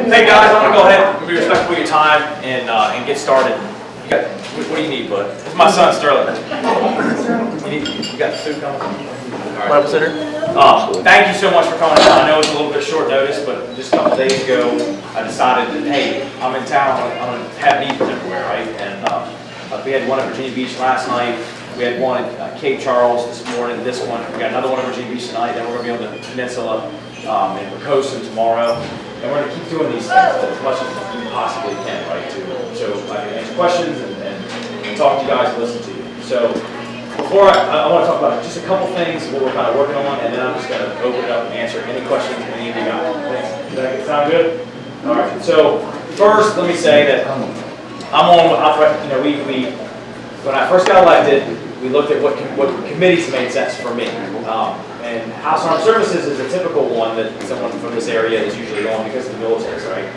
Hey guys, I'm gonna go ahead and be respectful of your time and get started. What do you need, bud? It's my son Sterling. You got the food coming? All right. Thank you so much for coming out. I know it's a little bit short notice, but just a couple days ago, I decided that hey, I'm in town. I'm gonna have meetings everywhere, right? And we had one at Virginia Beach last night. We had one at Cape Charles this morning. This one, we got another one at Virginia Beach tonight. Then we're gonna be on the peninsula in Pocosin tomorrow. And we're gonna keep doing these things as much as we possibly can, right? So I can answer questions and talk to you guys and listen to you. So before I want to talk about just a couple things, what we're kind of working on, and then I'm just going to open it up and answer any questions any of you got. Thanks. Does that sound good? All right. So first, let me say that I'm on. When I first got elected, we looked at what committees made sense for me. And House Armed Services is a typical one that someone from this area is usually on because of the military, right?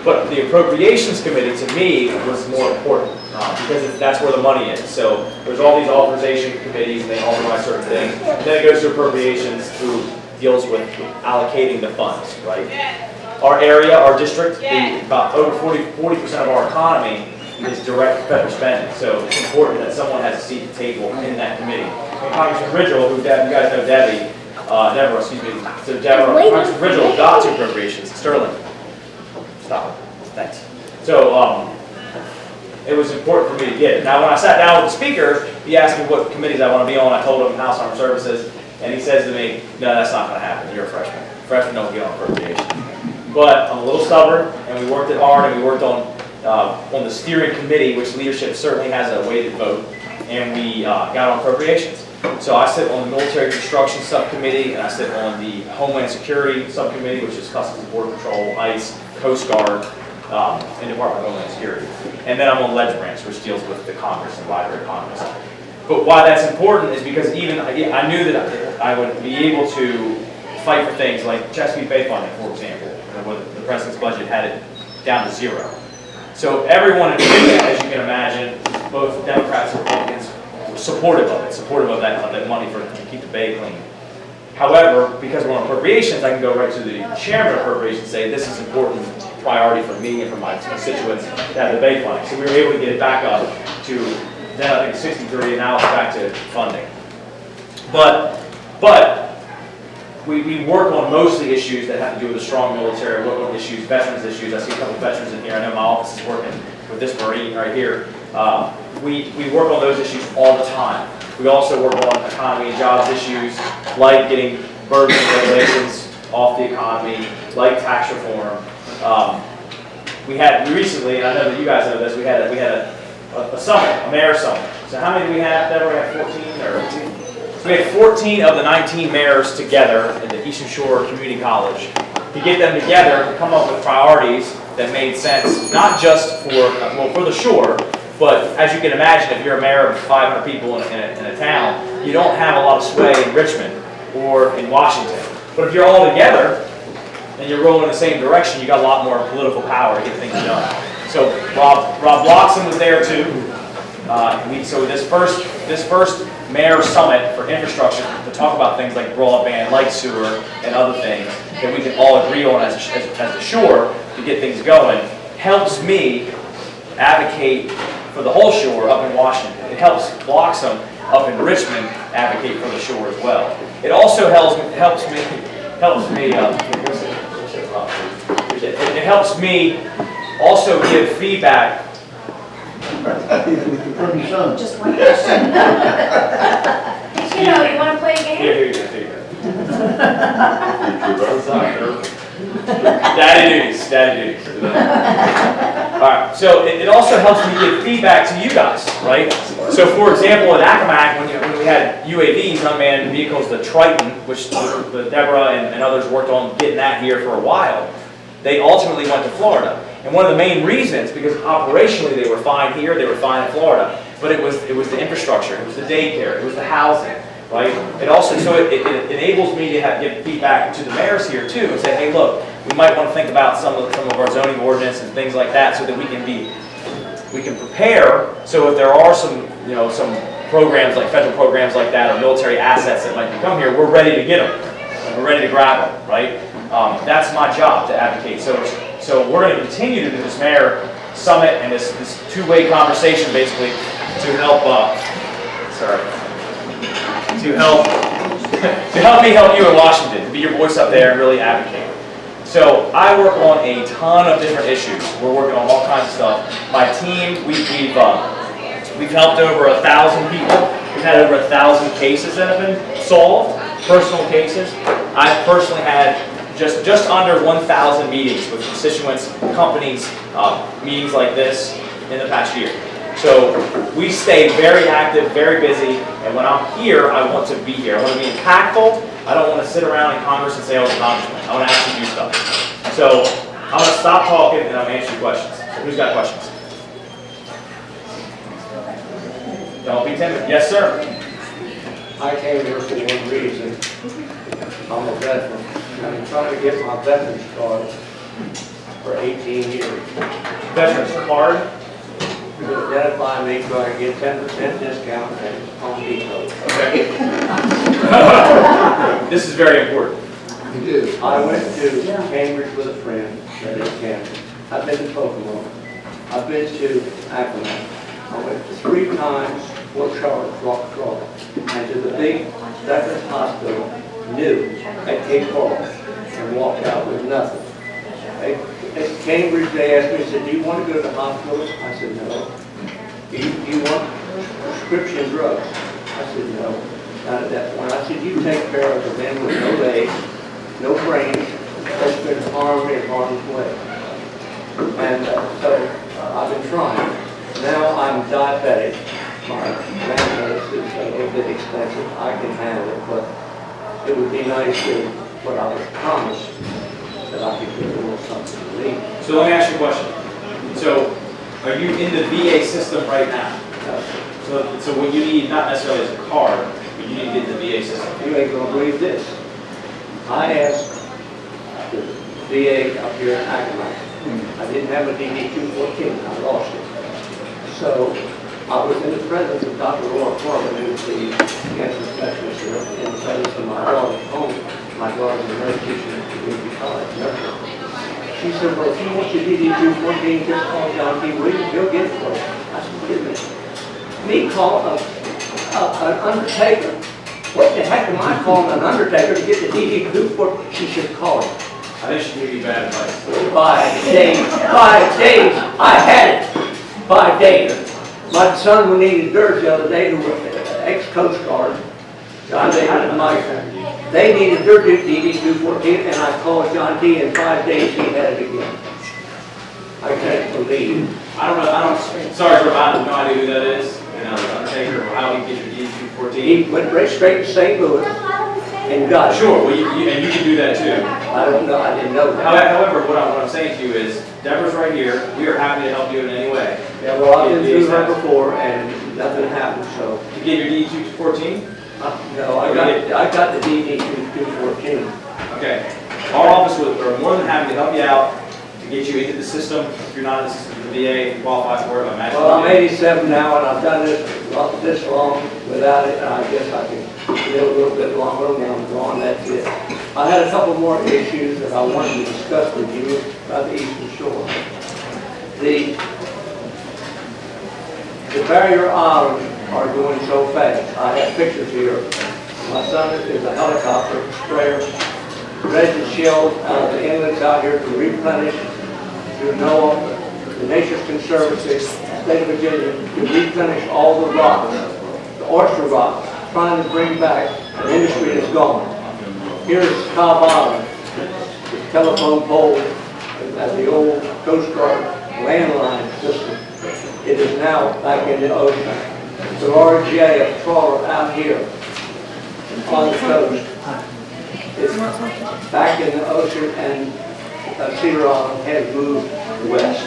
But the Appropriations Committee, to me, was more important because that's where the money is. So there's all these authorization committees, and they authorize certain things. And then it goes to Appropriations, who deals with allocating the funds, right? Our area, our district, about over 40% of our economy is direct federal spending. So it's important that someone has a seat at the table in that committee. And Congressman Ridgel, who you guys know Deborah, excuse me. So Congressman Ridgel got to Appropriations. Sterling. Stop it. Thanks. So it was important for me to get it. Now, when I sat down with the speaker, he asked me what committees I want to be on. I told him House Armed Services, and he says to me, "No, that's not going to happen. You're a freshman. Freshmen don't get on appropriations." But I'm a little stubborn, and we worked it hard, and we worked on the steering committee, which leadership certainly has a weighted vote, and we got on appropriations. So I sit on the Military Construction Subcommittee, and I sit on the Homeland Security Subcommittee, which is Customs and Border Patrol, ICE, Coast Guard, and Department of Homeland Security. And then I'm on Ledge Branch, which deals with the Congress and Library of Congress. But why that's important is because even I knew that I would be able to fight for things like Chesapeake Bay funding, for example, where the President's budget had it down to zero. So everyone in Virginia, as you can imagine, both Democrats and Republicans, were supportive of that money to keep the Bay clean. However, because we're on appropriations, I can go right to the chairman of appropriations and say this is important priority for me and for my constituents to have the Bay funding. So we were able to get it back up to then I think 63, and now it's back to funding. But we work on mostly issues that have to do with a strong military, work on issues, veterans issues. I see a couple of veterans in here. I know my office is working with this Marine right here. We work on those issues all the time. We also work on economy and jobs issues, like getting burdens and regulations off the economy, like tax reform. We recently, and I know that you guys know this, we had a summit, a mayor summit. So how many do we have? Deborah, we have 14 or 18? So we had 14 of the 19 mayors together at the Eastern Shore Community College to get them together to come up with priorities that made sense, not just for the shore, but as you can imagine, if you're a mayor of 500 people in a town, you don't have a lot of sway in Richmond or in Washington. But if you're all together and you're rolling in the same direction, you got a lot more political power to get things done. So Rob Blockson was there too. So this first mayor summit for infrastructure to talk about things like broadband, like sewer, and other things that we can all agree on as a shore to get things going, helps me advocate for the whole shore up in Washington. It helps Bloxham up in Richmond advocate for the shore as well. It also helps me also give feedback. Just one question. You want to play a game? Here you go. Daddy duties. All right, so it also helps me give feedback to you guys, right? So for example, at Accomack, when we had UAVs, unmanned vehicles, the Triton, which Deborah and others worked on getting that here for a while, they ultimately went to Florida. And one of the main reasons, because operationally they were fine here, they were fine in Florida, but it was the infrastructure, it was the daycare, it was the housing, right? It also, it enables me to give feedback to the mayors here too, and say, hey look, we might want to think about some of our zoning ordinance and things like that, so that we can prepare. So if there are some programs like federal programs like that, or military assets that might come here, we're ready to get them, and we're ready to grab them, right? That's my job to advocate. So we're going to continue to do this mayor summit and this two-way conversation basically to help. To help me help you in Washington, to be your voice up there and really advocate. So I work on a ton of different issues. We're working on all kinds of stuff. My team, we've helped over 1,000 people. We've had over 1,000 cases that have been solved, personal cases. I've personally had just under 1,000 meetings with constituents, companies, meetings like this in the past year. So we stay very active, very busy, and when I'm here, I want to be here. I want to be impactful. I don't want to sit around in Congress and say I was a congressman. I want to actually do stuff. So I'm going to stop talking and I'm going to answer your questions. So who's got questions? Don't be timid. Yes, sir. I came here for one reason. I'm a veteran. I've been trying to get my veterans card for 18 years. Veterans card? To identify me so I can get 10% discount at Home Depot. Okay. This is very important. I went to Cambridge with a friend that is Cambridge. I've been to Pokemon. I've been to Acronym. I went 3 times for Charlotte, Rock Crawler, and to the big Veterans Hospital, new at Cape Coral, and walked out with nothing. At Cambridge, they asked me, said, do you want to go to the hospital? I said, no. Do you want prescription drugs? I said, no. Not at that point. I said, you take care of the men with no legs, no brains, that's been harmed in harm's way. And so I've been trying. Now I'm diabetic. My medicine is a little bit expensive. I can handle it, but it would be nice to, what I was promised, that I could get a little something to eat. So let me ask you a question. So are you in the VA system right now? So what you need, not necessarily is a card, but you need to get in the VA system. You ain't gonna believe this. I asked the VA up here in Accomack. I didn't have a DD-214, I lost it. So I was in the presence of Dr. Laura Corbin, who's the cancer specialist here, in the presence of my daughter's home. My daughter's a nurse teacher at community college. She said, well, if you want your DD-214, just call John D. Williams, he'll get it for you. I said, wait a minute. Me call an undertaker? What the heck am I calling an undertaker to get the DD-214? She should call him. I think she gave you bad advice. 5 days. 5 days. I had it. 5 days. My son, when he needed dirt the other day, who was ex-Coast Guard, John David and Mike, they needed dirt DD-214, and I called John D. In 5 days, he had it again. I can't believe. I don't know, sorry, sir, I have no idea who that is. You know, the Undertaker, or how he get your DD-214. He went right straight to St. Louis and got it. Sure, well, and you can do that too. I don't know, I didn't know that. However, what I'm saying to you is, Deborah's right here. We are happy to help you in any way. Yeah, well, I've been through her before, and nothing happened, so. You get your DD-214? No, I got the DD-214. Okay. Our office are more than happy to help you out, to get you into the system. If you're not in the system of the VA, you qualify for it, I imagine. Well, I'm 87 now, and I've done this long without it, and I guess I can live a little bit longer when I'm gone, that's it. I had a couple more issues that I wanted to discuss with you about the Eastern Shore. The barrier islands are doing so fast. I have pictures here. My son is a helicopter sprayer, dredging shells out of the inlets out here to replenish, to NOAA, the Nature's Conservancy, state of Virginia, to replenish all the rocks, the oyster rocks, trying to bring back an industry that's gone. Here's Cobb Island, the telephone pole at the old Coast Guard landline system. It is now back in the ocean. The RGA, a trawler out here on the coast, is back in the ocean, and Cedar Island has moved west.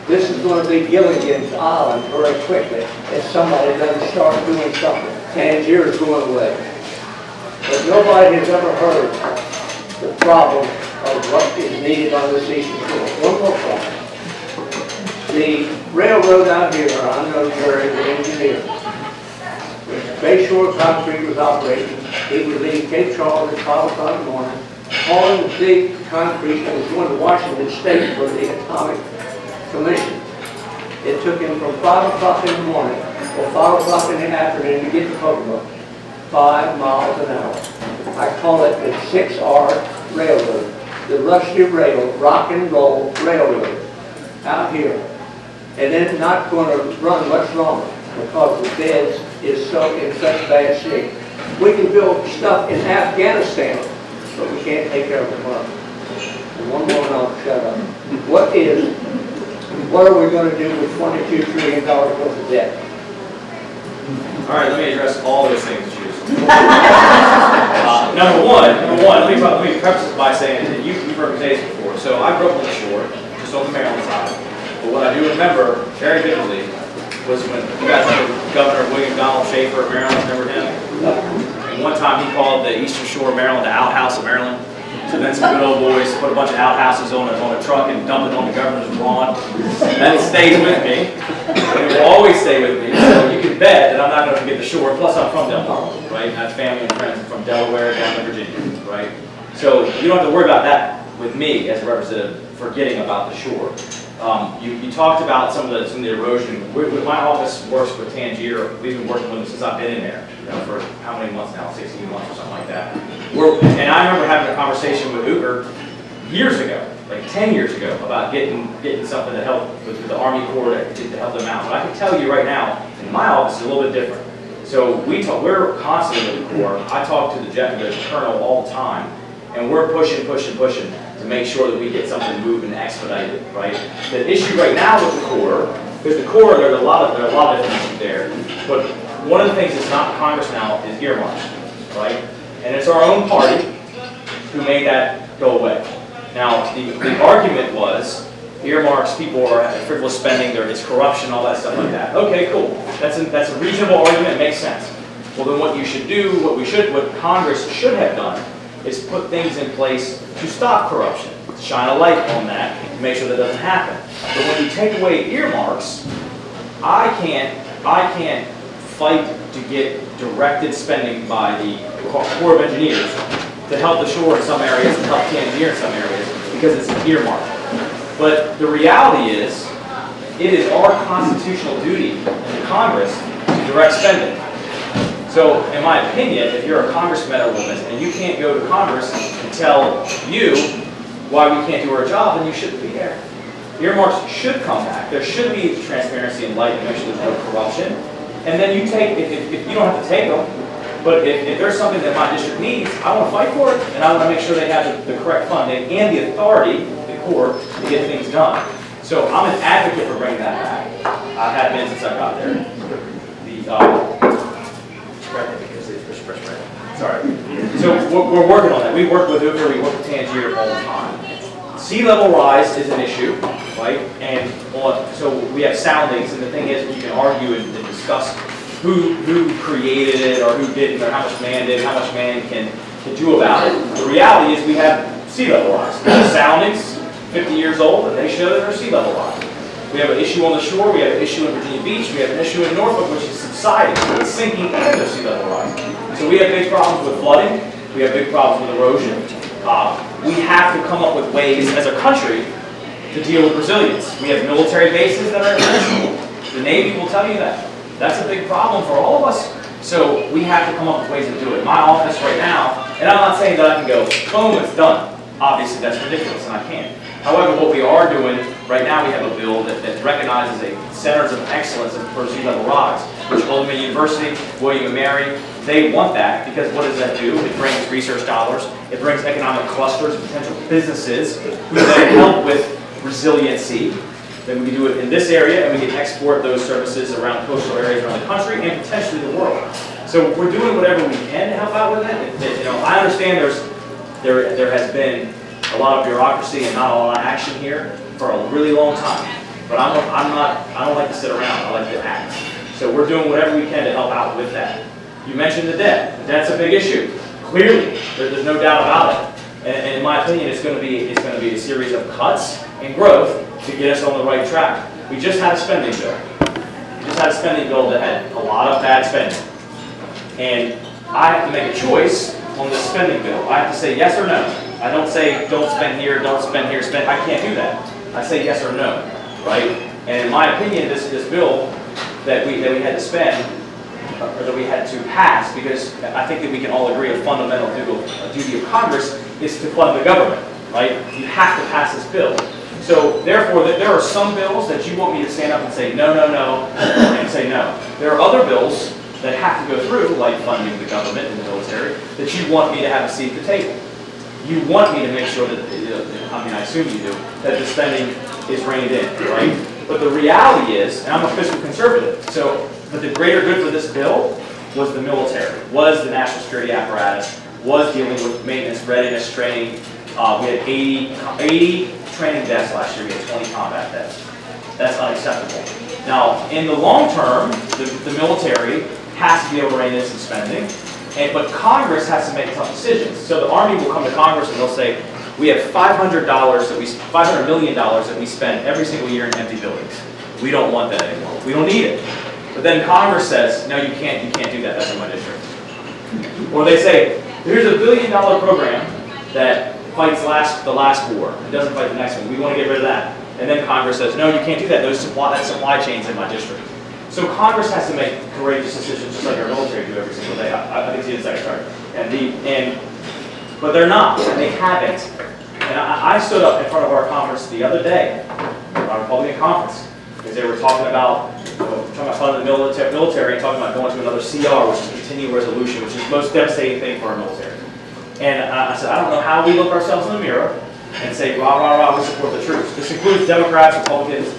This is going to be Gilligan's Island very quickly if somebody doesn't start doing something. Tangier is going away. But nobody has ever heard the problem of what is needed on this eastern shore. One more problem. The railroad out here, I know Jerry, the engineer. When Bayshore Concrete was operating, he would leave Cape Charles at 5 o'clock in the morning, hauling big concrete that was going to Washington State for the Atomic Commission. It took him from 5 o'clock in the morning or 5 o'clock in the afternoon to get to Pocono, 5 miles an hour. I call it the 6R Railroad, the Rusty Rail, rock and roll railroad out here. And it's not going to run much longer because the beds is so in such bad shape. We can build stuff in Afghanistan, but we can't take care of the money. And one more and I'll shut up. What are we going to do with $22 trillion worth of debt? All right, let me address all those things that you just Number one, let me preface this by saying that you've heard me say this before. So I grew up on the shore, just on the Maryland side. But what I do remember very vividly was when you guys remember Governor William Donald Schaefer of Maryland, remember him? And one time he called the Eastern Shore of Maryland the outhouse of Maryland. So then some good old boys put a bunch of outhouses on a truck and dumped it on the governor's lawn. That stays with me. And it will always stay with me. So you can bet that I'm not going to forget the shore. Plus I'm from Delaware, right? I have family and friends from Delaware down to Virginia, right? So you don't have to worry about that with me as a representative forgetting about the shore. You talked about some of the erosion. My office works with Tangier. We've been working with them since I've been in there, for how many months now? 16 months or something like that. And I remember having a conversation with Uber years ago, like 10 years ago, about getting something to help with the Army Corps to help them out. But I can tell you right now, in my office, it's a little bit different. So we're constantly with the Corps. I talk to the colonel all the time, and we're pushing to make sure that we get something moving and expedited, right? The issue right now with the Corps, because the Corps, there are a lot of different issues there, but one of the things that's not in Congress now is earmarks, right? And it's our own party who made that go away. Now, the argument was earmarks, people are frivolous spending, it's corruption, all that stuff like that. Okay, cool. That's a reasonable argument, it makes sense. Well, then what you should do, what Congress should have done, is put things in place to stop corruption, to shine a light on that, to make sure that doesn't happen. But when you take away earmarks, I can't fight to get directed spending by the Corps of Engineers to help the shore in some areas and help Tangier in some areas because it's earmarked. But the reality is, it is our constitutional duty in the Congress to direct spending. So, in my opinion, if you're a congressman or woman and you can't go to Congress and tell you why we can't do our job, then you shouldn't be there. Earmarks should come back. There should be transparency and light and make sure there's no corruption. And then you take, if you don't have to take them, but if there's something that my district needs, I want to fight for it, and I want to make sure they have the correct funding and the authority, the Corps, to get things done. So I'm an advocate for bringing that back. I have been since I got there. Sorry. So we're working on that. We work with Uber, we work with Tangier all the time. Sea level rise is an issue, right? And so we have soundings, and the thing is, you can argue and discuss who created it or who didn't, or how much man did, how much man can do about it. The reality is we have sea level rise. We have soundings, 50 years old, and they show that there's sea level rise. We have an issue on the shore, we have an issue in Virginia Beach, we have an issue in Norfolk, which is subsiding, so it's sinking and there's sea level rise. So we have big problems with flooding, we have big problems with erosion. We have to come up with ways as a country to deal with resilience. We have military bases that are at The Navy will tell you that. That's a big problem for all of us. So we have to come up with ways to do it. My office right now, and I'm not saying that I can go, boom, it's done. Obviously that's ridiculous and I can't. However, what we are doing, right now we have a bill that recognizes a centers of excellence for sea level rise, which Old Dominion University, William & Mary, they want that because what does that do? It brings research dollars, it brings economic clusters of potential businesses who then help with resiliency. Then we can do it in this area and we can export those services around coastal areas around the country and potentially the world. So we're doing whatever we can to help out with it. I understand there has been a lot of bureaucracy and not a lot of action here for a really long time. But I don't like to sit around, I like to act. So we're doing whatever we can to help out with that. You mentioned the debt. That's a big issue. Clearly, there's no doubt about it. And in my opinion, it's going to be a series of cuts and growth to get us on the right track. We just had a spending bill. That had a lot of bad spending. And I have to make a choice on this spending bill. I have to say yes or no. I don't say don't spend here, spend. I can't do that. I say yes or no, right? And in my opinion, this bill that we had to spend, or that we had to pass, because I think that we can all agree a fundamental duty of Congress is to fund the government, right? You have to pass this bill. So therefore, there are some bills that you want me to stand up and say no, and say no. There are other bills that have to go through, like funding the government and the military, that you want me to have a seat at the table. You want me to make sure that, I mean, I assume you do, that the spending is reined in, right? But the reality is, and I'm a fiscal conservative, but the greater good for this bill was the military, was the national security apparatus, was dealing with maintenance, readiness, training. We had 80 training deaths last year, we had 20 combat deaths. That's unacceptable. Now, in the long term, the military has to be able to rein in some spending, but Congress has to make tough decisions. So the Army will come to Congress and they'll say, we have $500 million that we spend every single year in empty buildings. We don't want that anymore. We don't need it. But then Congress says, no, you can't do that. That's in my district. Or they say, here's $1 billion program that fights the last war. It doesn't fight the next one. We want to get rid of that. And then Congress says, no, you can't do that. That supply chain's in my district. So Congress has to make courageous decisions, just like our military do every single day. I think it's the Secretary. But they're not, and they haven't. And I stood up in front of our conference the other day, our Republican conference, because they were talking about funding the military, and talking about going to another CR, which is a continuing resolution, which is the most devastating thing for our military. And I said, I don't know how we look ourselves in the mirror and say, rah, rah, rah, we support the troops. This includes Democrats, Republicans.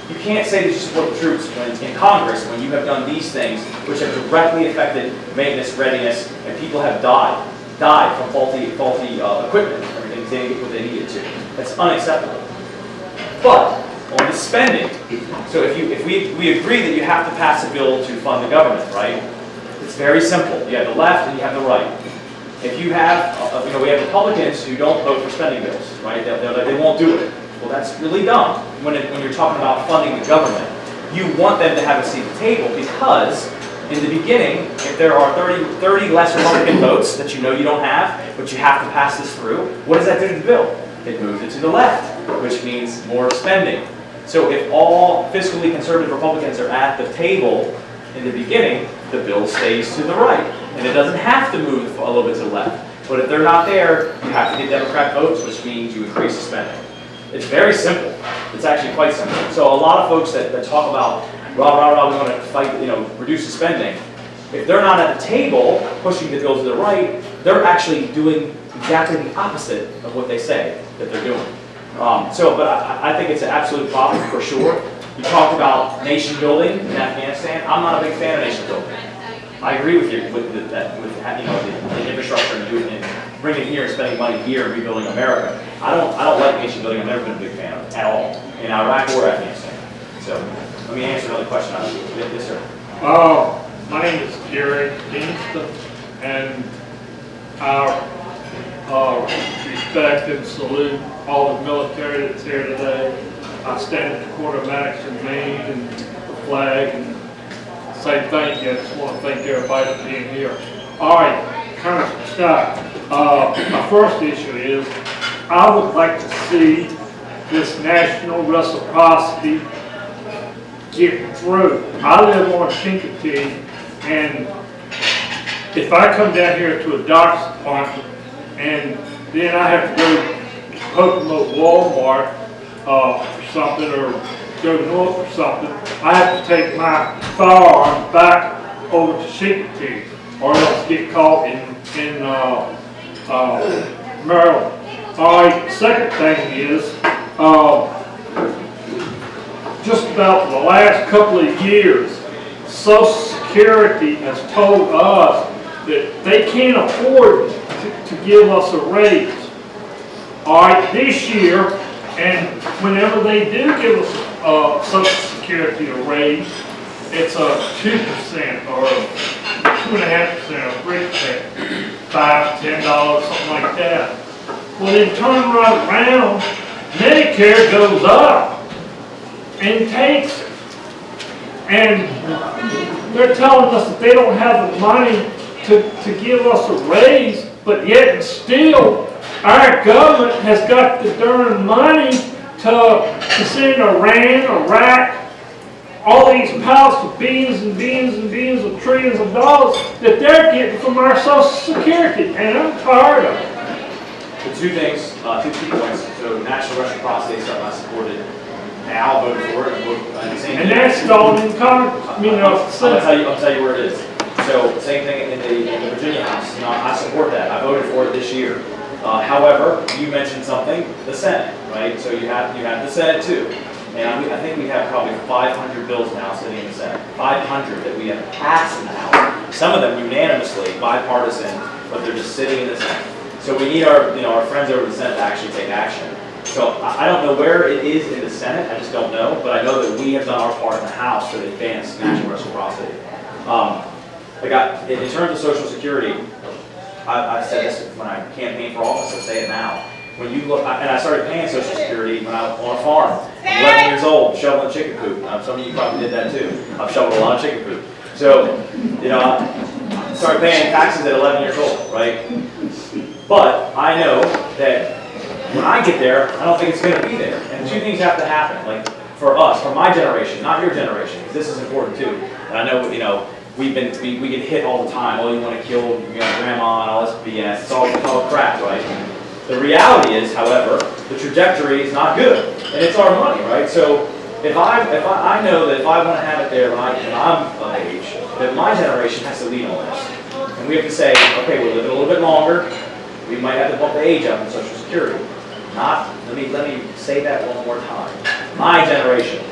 You can't say that you support the troops in Congress when you have done these things, which have directly affected maintenance, readiness, and people have died from faulty equipment. Everything didn't get what they needed to. That's unacceptable. But on the spending, so if we agree that you have to pass a bill to fund the government, right? It's very simple. You have the left and you have the right. If you have, we have Republicans who don't vote for spending bills, right? They won't do it. Well, that's really dumb when you're talking about funding the government. You want them to have a seat at the table because in the beginning, if there are 30 less Republican votes that you know you don't have, but you have to pass this through, what does that do to the bill? It moves it to the left, which means more spending. So if all fiscally conservative Republicans are at the table in the beginning, the bill stays to the right. And it doesn't have to move a little bit to the left. But if they're not there, you have to get Democrat votes, which means you increase the spending. It's very simple. It's actually quite simple. So a lot of folks that talk about, rah, rah, rah, we want to fight, reduce the spending. If they're not at the table pushing the bill to the right, they're actually doing exactly the opposite of what they say that they're doing. But I think it's an absolute problem for sure. You talked about nation building in Afghanistan. I'm not a big fan of nation building. I agree with you with the infrastructure and doing it, bringing it here and spending money here and rebuilding America. I don't like nation building. I've never been a big fan of it at all in Iraq or Afghanistan. So let me answer another question. Yes, sir. My name is Gary Deanston, and I respect and salute all the military that's here today. I stand at the Court of Action Maine and the flag and say thank you. I just want to thank everybody for being here. All right, Colonel Scott, my first issue is I would like to see this national reciprocity get through. I live on Chincoteague, and if I come down here to a doctor's appointment and then I have to go to Pocono Walmart for something, or go north or something, I have to take my firearm back over to Chincoteague, or else get caught in Maryland. All right, second thing is, just about the last couple of years, Social Security has told us that they can't afford to give us a raise. All right, this year, and whenever they do give us Social Security a raise, it's a 2% or 2.5% or 3%, $5, $10, something like that. Well, then turn right around, Medicare goes up and takes it. And they're telling us that they don't have the money to give us a raise, but yet and still our government has got the darn money to send Iran, Iraq, all these piles of billions and billions and billions of trillions of dollars that they're getting from our Social Security, and I'm tired of it. The two things, two key points. So national reciprocity is something I supported. And Al voted for it. And that's stalled in Congress, I'll tell you where it is. So same thing in the Virginia House. You know, I support that. I voted for it this year. However, you mentioned something, the Senate, right? So you have the Senate too. And I think we have probably 500 bills now sitting in the Senate. 500 that we have passed in the House. Some of them unanimously, bipartisan, but they're just sitting in the Senate. So we need our friends over in the Senate to actually take action. So I don't know where it is in the Senate. I just don't know. But I know that we have done our part in the House to advance national reciprocity. In terms of Social Security, I said this when I campaigned for office. I say it now. When you look, and I started paying Social Security when I was on a farm. I'm 11 years old, shoveling chicken coop. Some of you probably did that too. I've shoveled a lot of chicken coop. So, I started paying taxes at 11 years old, right? But I know that when I get there, I don't think it's going to be there. And two things have to happen. Like for us, for my generation, not your generation, because this is important too. And I know, we get hit all the time. Oh, you want to kill grandma and all this BS. It's all crap, right? The reality is, however, the trajectory is not good, and it's our money, right? So if I know that if I want to have it there when I'm of age, that my generation has to lead on this, and we have to say, okay, we're living a little bit longer. We might have to bump the age up in Social Security. Let me say that one more time. My generation.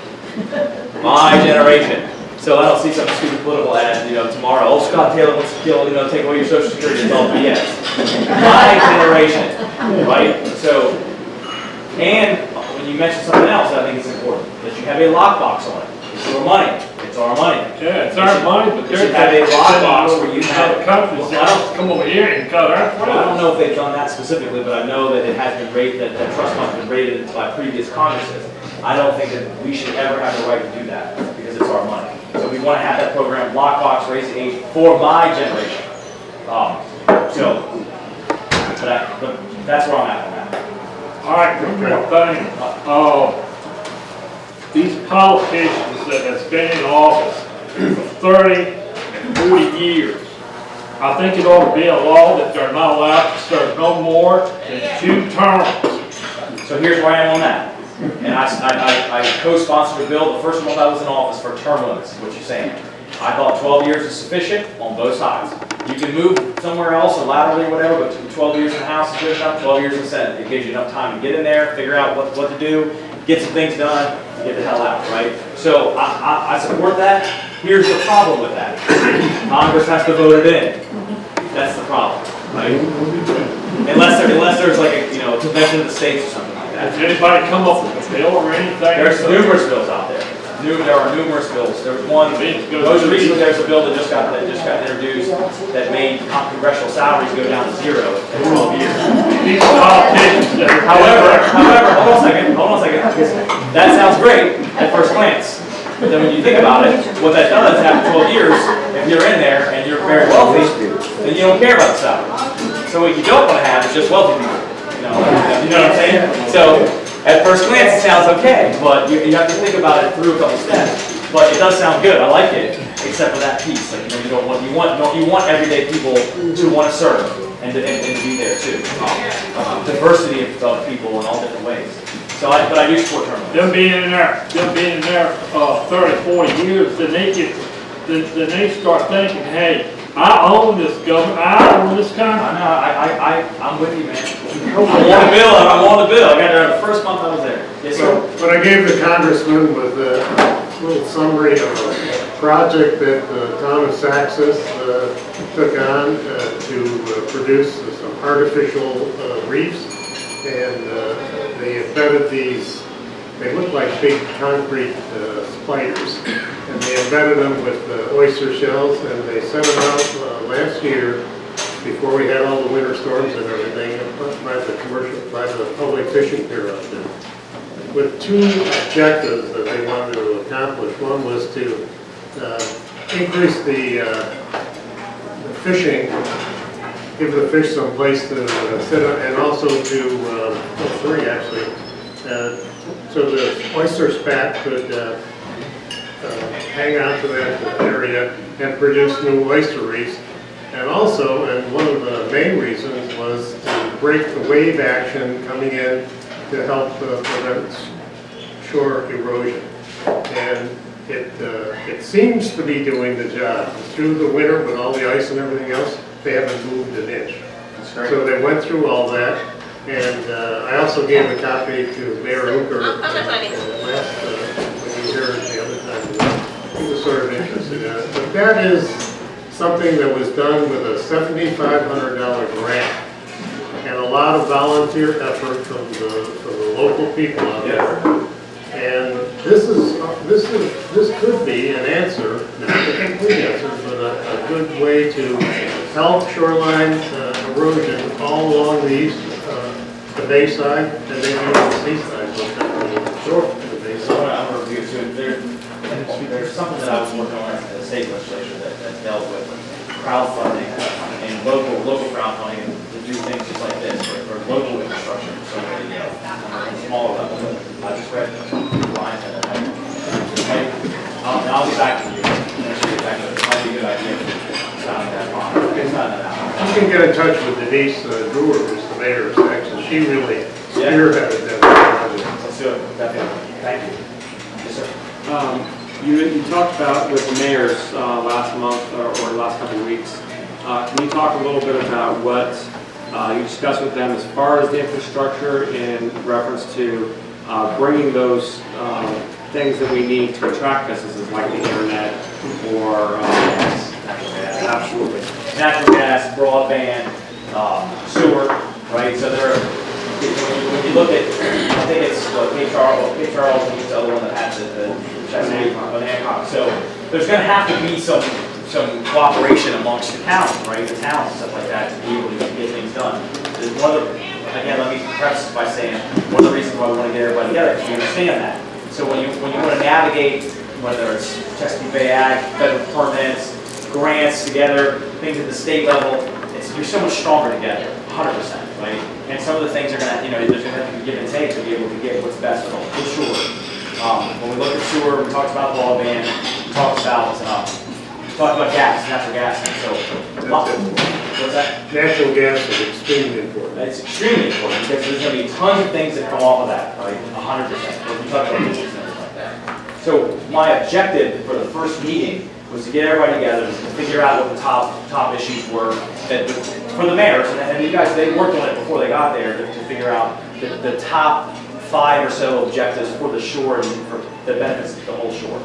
My generation. So I don't see some stupid political ad, tomorrow. Oh, Scott Taylor wants to kill, take away your Social Security. It's all BS. My generation, right? So, and when you mention something else, I think it's important that you have a lockbox on it. It's your money. It's our money. Yeah, it's our money, but you have a lockbox where you have countries come over here and cut our throat. I don't know if they've done that specifically, but I know that it has been rated, that trust fund has been rated by previous Congresses. I don't think that we should ever have the right to do that because it's our money. So we want to have that program, lockbox, raise the age for my generation. But that's where I'm at on that. All right, one more thing. These politicians that has been in office for 30 and 40 years, I think it ought to be a law that they're not allowed to serve no more than 2 terms. So here's where I am on that. And I co-sponsored a bill the first month I was in office for term limits, is what you're saying. I thought 12 years is sufficient on both sides. You can move somewhere else or laterally or whatever, but 12 years in the House is good enough, 12 years in the Senate. It gives you enough time to get in there, figure out what to do, get some things done, get the hell out, right? So I support that. Here's the problem with that. Congress has to vote it in. That's the problem, right? Unless there's like a convention of the states or something like that. Has anybody come up with a bill or anything? There's numerous bills out there. There are numerous bills. There was one, most recently there's a bill that just got introduced that made congressional salaries go down to 0 in 12 years. These politicians that However, hold on a second. That sounds great at first glance. But then when you think about it, what that does after 12 years, if you're in there and you're very wealthy, then you don't care about the salary. So what you don't want to have is just wealthy people. You know what I'm saying? So at first glance, it sounds okay, but you have to think about it through a couple steps. But it does sound good. I like it, except for that piece. Like you want everyday people to want to serve and to be there too. Diversity of people in all different ways. But I do support term limits. Them being in there 30, 40 years, then they start thinking, hey, I own this government, I own this country. I know, I'm with you, man. I'm on the bill. I got there the first month I was there. Yes, sir. What I gave the congressman was a little summary of a project that the town of Saxus took on to produce some artificial reefs, and they embedded these. They look like big concrete spiders, and they embedded them with oyster shells, and they sent them out last year before we had all the winter storms and everything, by the public fishing pier out there, with 2 objectives that they wanted to accomplish. One was to increase the fishing give the fish some place to sit on, and also to, three actually. So the oyster spat could hang on to that area and produce new oyster reefs. And also, and one of the main reasons was to break the wave action coming in to help prevent shore erosion. And it seems to be doing the job. Through the winter with all the ice and everything else, they haven't moved an inch. So they went through all that. And I also gave a copy to Mayor Hooker last, when you were here the other time. He was sort of interested in it. But that is something that was done with a $7,500 grant and a lot of volunteer effort from the local people out there. And this could be an answer, not a complete answer, but a good way to help shoreline erosion all along the east, the bay side, and maybe even the seaside. Sure. The bay So side. I'm going to review too. There's something that I was working on in the state legislature that dealt with crowdfunding and local crowdfunding to do things just like this for local infrastructure. So on a smaller level. I just read lines in it. I'll be back to you. It might be a good idea to sound that on. It's not that out. You can get in touch with Denise Brewer, who's the mayor of Saxon. She really spearheaded that project. Let's do it. Definitely. Thank you. Yes, sir. You talked about with the mayors last month or last couple of weeks. Can you talk a little bit about what you discussed with them as far as the infrastructure in reference to bringing those things that we need to attract businesses like the internet or absolutely. Natural gas, broadband, sewer, right? So there are, when you look at, I think it's Cape Charles, and the other one that has the Chesapeake, Hancock. So there's going to have to be some cooperation amongst the towns, right? The towns and stuff like that to be able to get things done. There's one of the, again, let me preface by saying one of the reasons why we want to get everybody together is we understand that. So when you want to navigate, whether it's Chesapeake Bay Ag, federal permits, grants together, things at the state level, you're so much stronger together, 100%, right? And some of the things are going to, there's going to have to be give and take to be able to get what's best for sure. When we look at sewer, we talked about broadband, we talked about gas, natural gas. So, what's that? Natural gas is extremely important. It's extremely important because there's going to be tons of things that come off of that, right? 100%. But we talked about issues and everything like that. So my objective for the first meeting was to get everybody together to figure out what the top issues were that for the mayors, and you guys, they worked on it before they got there to figure out the top 5 or so objectives for the shore and for the benefits of the whole shore.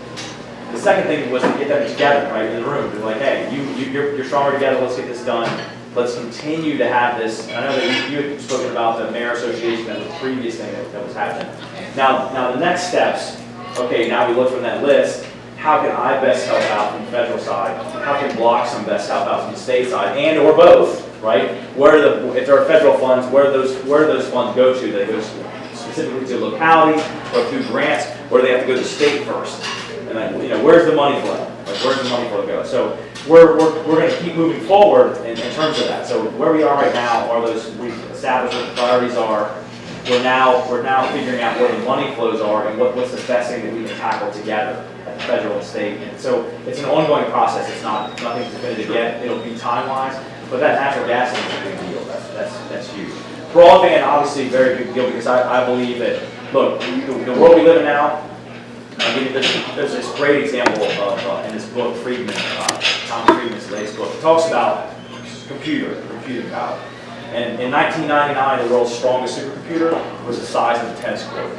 The second thing was to get them together, right, in the room. They're like, hey, you're stronger together, let's get this done. Let's continue to have this. I know that you had spoken about the Mayor Association as the previous thing that was happening. Now the next steps, okay, now we look from that list, how can I best help out from the federal side? How can Bloxham best help out from the state side, and or both, right? If there are federal funds, where do those funds go to? Do they go specifically to localities or through grants, or do they have to go to the state first? And then, where's the money flow? Like, where's the money flow go? So we're going to keep moving forward in terms of that. So where we are right now are we've established what the priorities are. We're now figuring out where the money flows are and what's the best thing that we can tackle together at the federal and state. And so it's an ongoing process. It's nothing definitive yet. It'll be time-wise, but that natural gas is a big deal. That's huge. Broadband, obviously, very big deal because I believe that, look, the world we live in now, there's this great example of in this book, Tom Friedman's latest book. It talks about computing power. And in 1999, the world's strongest supercomputer was the size of a tennis court.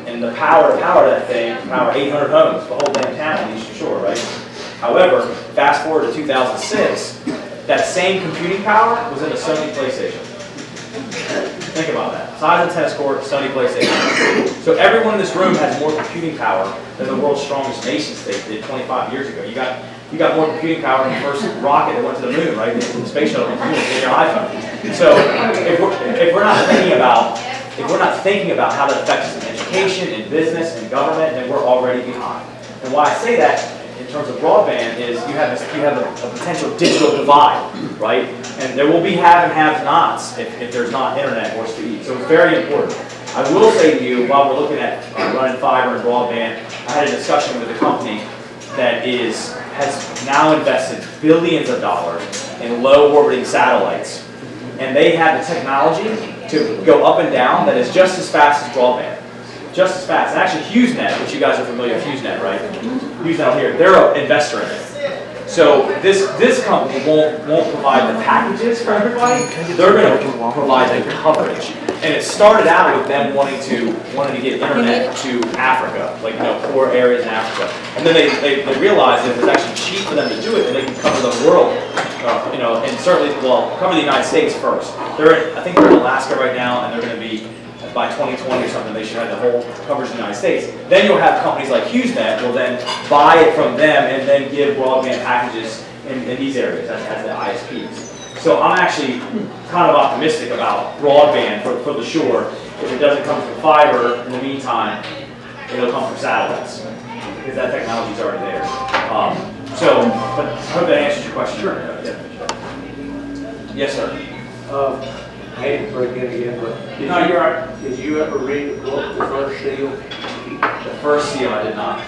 And the power to power that thing, power 800 homes, the whole damn town on the Eastern Shore, right? However, fast forward to 2006, that same computing power was in a Sony PlayStation. Think about that. Size of tennis court, Sony PlayStation. So everyone in this room has more computing power than the world's strongest nation state did 25 years ago. You got more computing power than the first rocket that went to the moon, right? The space shuttle in your iPhone. So if we're not thinking about how that affects us in education, in business, in government, then we're already behind. And why I say that in terms of broadband is you have a potential digital divide, right? And there will be have and have-nots if there's not internet or speed. So it's very important. I will say to you, while we're looking at running fiber and broadband, I had a discussion with a company that has now invested billions of dollars in low orbiting satellites. And they have the technology to go up and down that is just as fast as broadband. Just as fast. And actually HughesNet, which you guys are familiar with HughesNet, right? HughesNet out here, they're an investor in it. So this company won't provide the packages for everybody. They're going to provide the coverage. And it started out with them wanting to get internet to Africa, like poor areas in Africa. And then they realized that it was actually cheap for them to do it, and they can cover the world, and certainly cover the United States first. I think they're in Alaska right now, and they're going to be by 2020 or something. They should have the whole coverage of the United States. Then you'll have companies like HughesNet will then buy it from them and then give broadband packages in these areas as the ISPs. So I'm actually kind of optimistic about broadband for the shore. If it doesn't come from fiber, in the meantime, it'll come from satellites because that technology is already there. But I hope that answers your question. Sure. Yes, sir. I hate to break in again, but No, you're right. did you ever read the book, The First Seal? The first seal I did not.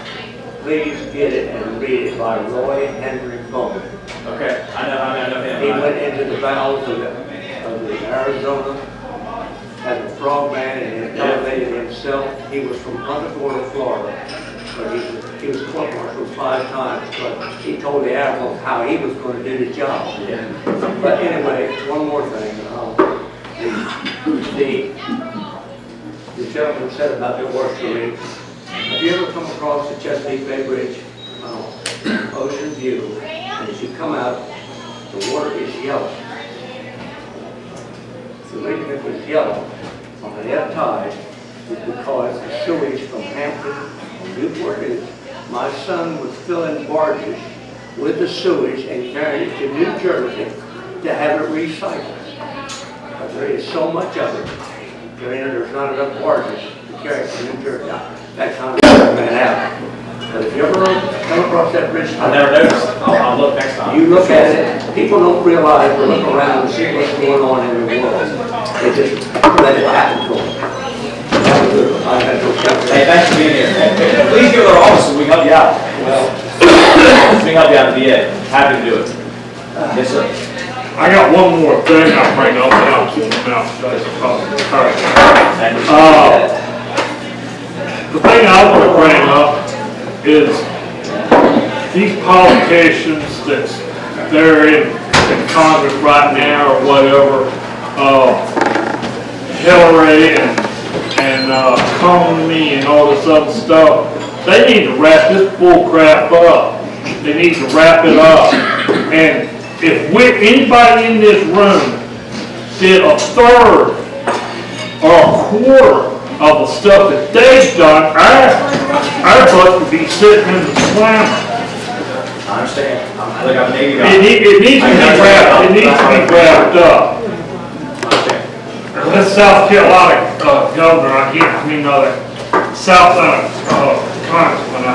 Please get it and read it by Roy Henry Bowman. Okay, I know him. He went into the bowels of the Arizona as a frogman and elevated himself. He was from Punta Gorda, Florida, but he was court-martialed 5 times. But he told the admiral how he was going to do the job. Yeah. But anyway, one more thing. The gentleman said about the oyster reef. Have you ever come across the Chesapeake Bay Bridge, Ocean View, and as you come out, the water is yellow. The reason it was yellow on the ebb tide is because the sewage from Hampton, Newport News, my son was filling barges with the sewage and carrying it to New Jersey to have it recycled. But there is so much of it, there's not enough barges to carry it to New Jersey. That kind of ran out. But if you ever come across that bridge, I never noticed. I'll look next time. you look at it, people don't realize or look around and see what's going on in the world. They just let it happen to them. I had to accept Hey, that. thanks for being here. And please go to our office so we can help you out. Well, We can help you out at the VA. Happy to do it. Yes, sir. I got one more thing I'll bring up and I'll keep my mouth shut. And The thing I want to bring up is these politicians they're in Congress right now or whatever, Hillary and Comey and all this other stuff, they need to wrap this bull crap up. They need to wrap it up. And if anybody in this room did a third or a quarter of the stuff that they've done, our butts would be sitting in the slammer. I understand. I'm like I'm Navy guy. It needs to be wrapped up. I understand. This South Carolina governor, South Congressman, I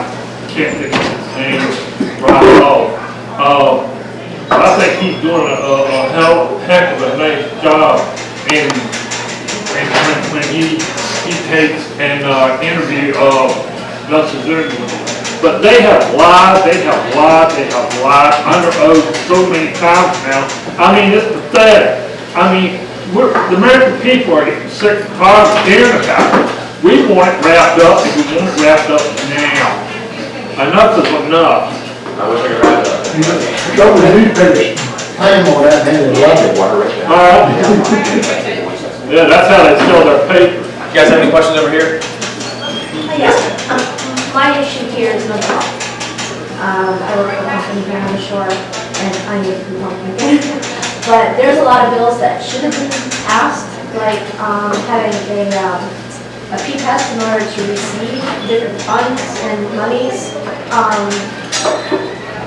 can't think of his name right off. I think he's doing a heck of a nice job in when he takes and interview Justice Zimmerman. But they have lied under oath so many times now. I mean, it's pathetic. I mean, the American people are getting sick and tired of hearing about it. We want it wrapped up, and we want it wrapped up now. Enough is enough. I wish I could wrap it up. Go with the newspapers, time on that, and they love it. All right. Yeah, that's how they sell their paper. You guys have any questions over here? Yes. My issue here is mental health. I work for a company here on the shore, and I need to come home again. But there's a lot of bills that should have been passed, like having a P-test in order to receive different funds and monies.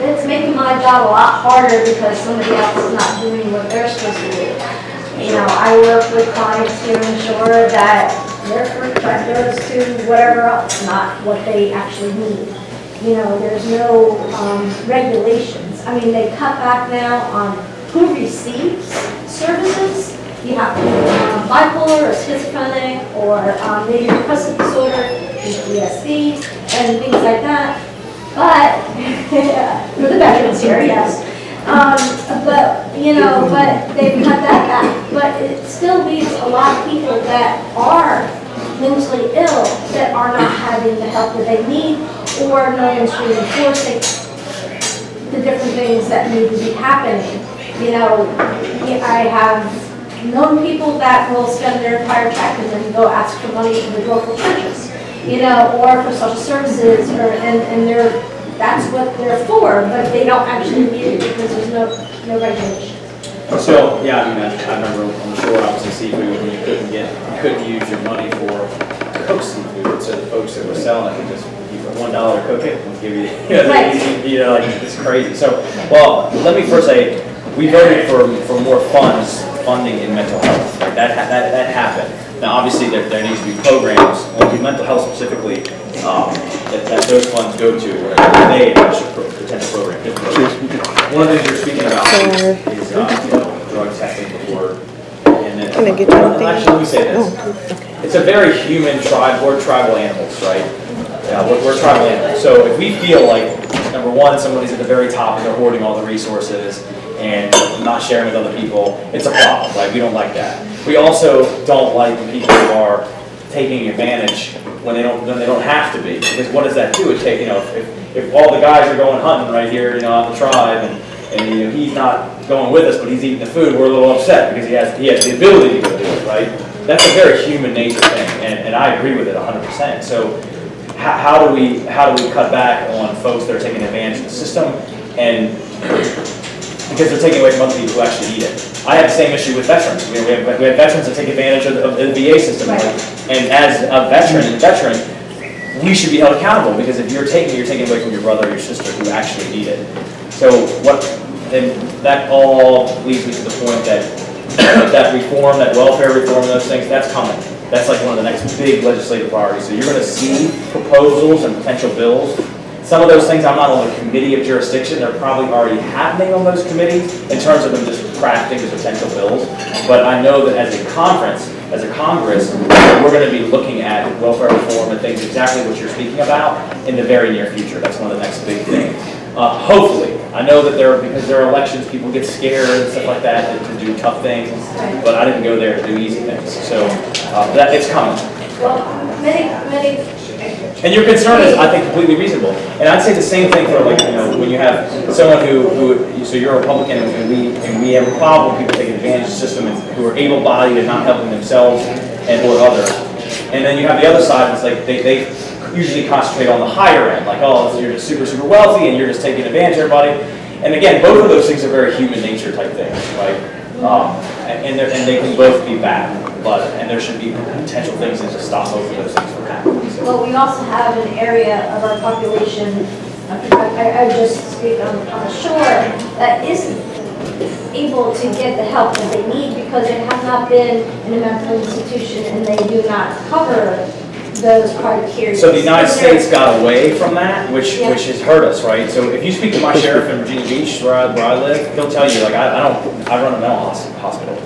It's making my job a lot harder because somebody else is not doing what they're supposed to do. You know, I work with clients here in Shore that their fruit truck goes to whatever else, not what they actually need. You know, there's no regulations. I mean, they cut back now on who receives services. You have to be bipolar or schizophrenic or major depressive disorder, PTSD, and things like that. But, for the veterans here, yes. But they've cut that back. But it still leaves a lot of people that are mentally ill that are not having the help that they need, or no one's reinforcing the different things that need to be happening. I have known people that will spend their entire check and then go ask for money from the local churches, or for social services, and that's what they're for, but they don't actually need it because there's no regulation. So, yeah, I remember on the shore, obviously seafood, when you couldn't use your money for cooked seafood, so the folks that were selling it could just give you $1 cook it and give you, it's crazy. So, well, let me first say, we voted for more funding in mental health. Right? That happened. Now, obviously, there needs to be programs, mental health specifically, that those funds go to, or they potential program. One of the things you're speaking about is drug testing before. And then, actually, let me say this. It's a very human tribe. We're tribal animals, right? Yeah, we're tribal animals. So if we feel like, number one, somebody's at the very top and they're hoarding all the resources and not sharing with other people, it's a problem, right? We don't like that. We also don't like when people are taking advantage when they don't have to be. Because what does that do? It take, if all the guys are going hunting right here, on the tribe, and he's not going with us, but he's eating the food, we're a little upset because he has the ability to go do it, right? That's a very human nature thing, and I agree with it 100%. So how do we cut back on folks that are taking advantage of the system, and because they're taking away from other people who actually need it? I have the same issue with veterans. We have veterans that take advantage of the VA system, right? And as a veteran, we should be held accountable, because if you're taking away from your brother or your sister who actually need it. So then that all leads me to the point that that reform, that welfare reform, those things, that's coming. That's like one of the next big legislative priorities. So you're going to see proposals and potential bills. Some of those things, I'm not on the committee of jurisdiction. They're probably already happening on those committees in terms of them just crafting the potential bills. But I know that as a Congress, we're going to be looking at welfare reform and things exactly what you're speaking about in the very near future. That's one of the next big things. Hopefully. I know that because there are elections, people get scared and stuff like that to do tough things, but I didn't go there to do easy things. So that it's coming. Well, many. And your concern is, I think, completely reasonable. And I'd say the same thing for when you have someone so you're a Republican and we have a problem with people taking advantage of the system and who are able-bodied and not helping themselves or others. And then you have the other side, it's like they usually concentrate on the higher end, like, oh, you're just super, super wealthy and you're just taking advantage of everybody. And again, both of those things are very human nature type things, right? And they can both be bad, and there should be potential things to stop both of those things from happening. So. Well, we also have an area of our population, I just speak on the shore, that isn't able to get the help that they need because they have not been in a mental institution and they do not cover those criteria. So the United States got away from that, which has hurt us, right? So if you speak to my sheriff in Virginia Beach, where I live, he'll tell you, like, I run a mental hospital,